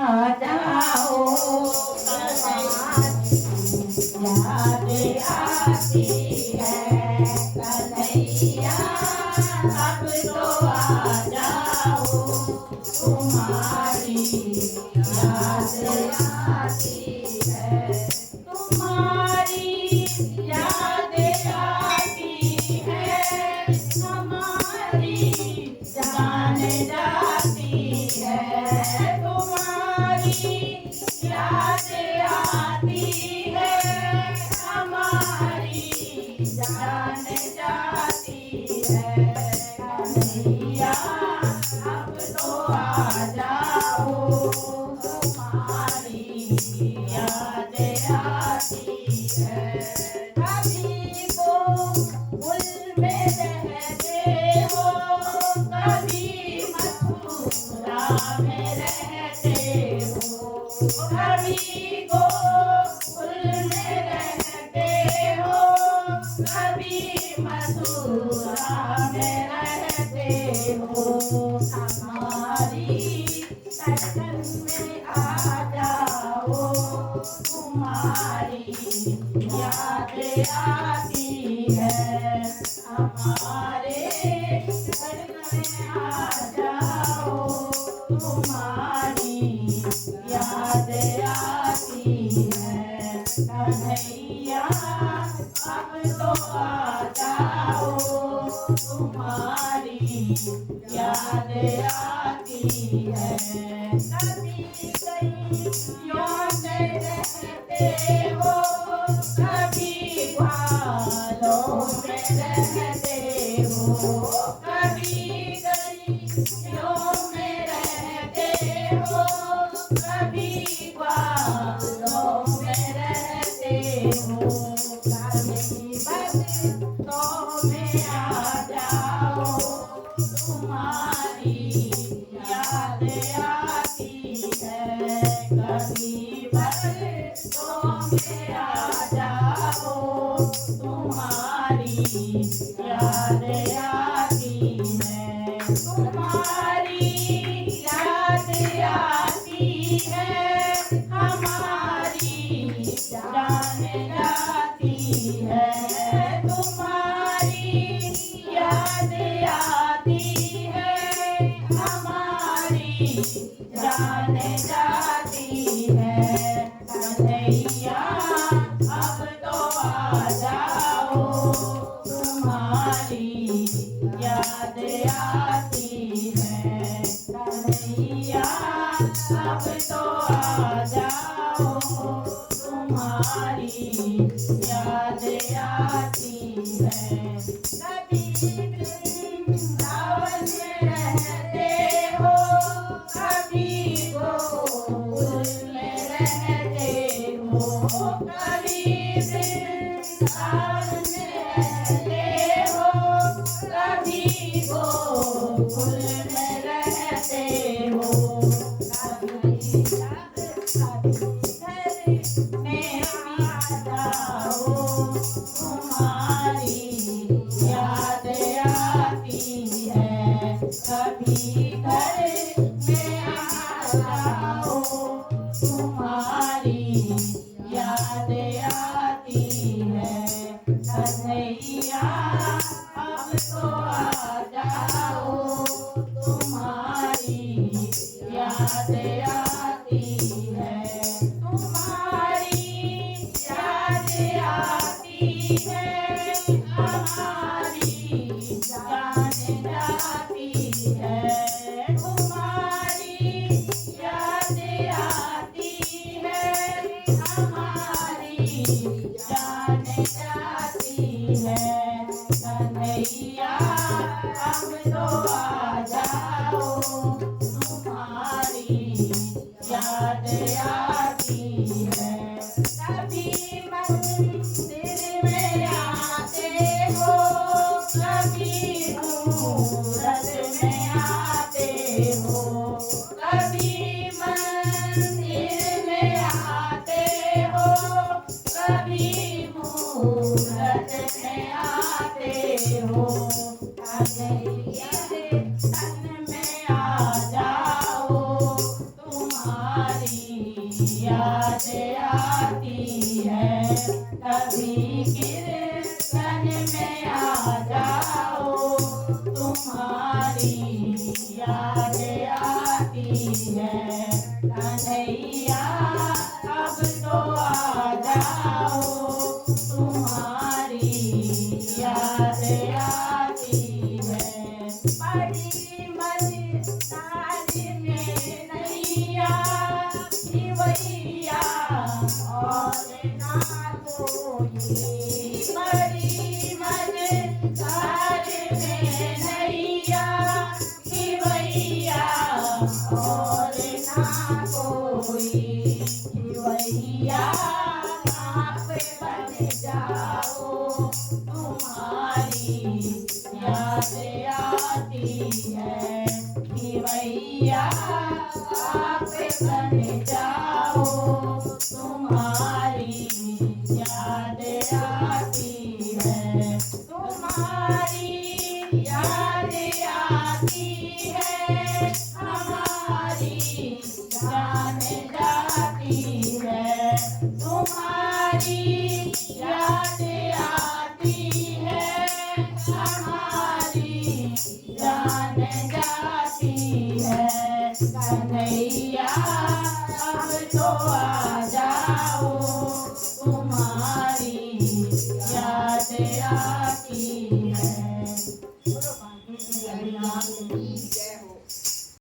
जाओ तुम्हारी याद आती है कन्हैया अब तो आ जाओ तुम्हारी याद आती है तुम्हारी याद आती है हमारी जान जाती है तुम्हारी याद आती है हमारी जान जाती है कन्हैया अब तो आ जाओ तुम्हारी याद आती है कभी को फूल में रहते हो कभी मथुरा में रहते हो कभी को फूल में रहते हो कभी मथुरा में रहते हो हमारी धड़कन में आ जाओ तुम्हारी याद आती है हमारे धड़कन में आ जाओ तुम्हारी याद आती है कन्हैया अब तो आ जाओ तुम्हारी याद आती है कभी कहीं में रहते हो कभी बालों में रहते हो कभी गलियों में रहते हो कभी बालों में रहते हो कभी बरसों में आ जाओ तुम्हारी याद आती है कभी बरसों में आ जाओ तुम्हारी याद आती है तुम्हारी याद आती है हमारी जान जाती है तुम्हारी याद आती है हमारी जान जाती है कन्हैया अब तो आ जाओ तुम्हारी याद आती है कन्हैया अब तो आ जाओ तुम्हारी याद आती है कभी वृंदावन में रहते हो कभी गोकुल में रहते हो कभी वृंदावन में रहते हो कभी गोकुल में रहते हो कभी घर में आ जाओ तुम्हारी याद आती है कभी घर में आ जाओ तुम्हारी याद आती है कन्हैया अब तो आ जाओ तुम्हारी याद आती है तुम्हारी याद आती है हमारी जान जाती है तुम्हारी याद आती याद आती है। कभी कीर्तन में आ जाओ, तुम्हारी याद आती है। कन्हैया अब तो आ जाओ, तुम्हारी याद आती है। बड़ी मझधार में नैया भैया और ना कोई। बड़ी मझधार में नैया भैया और ना कोई। भैया आप बन जाओ, तुम्हारी याद आती है। भैया आप बन जाओ, तुम्हारी याद आती है। तुम्हारी याद आती है।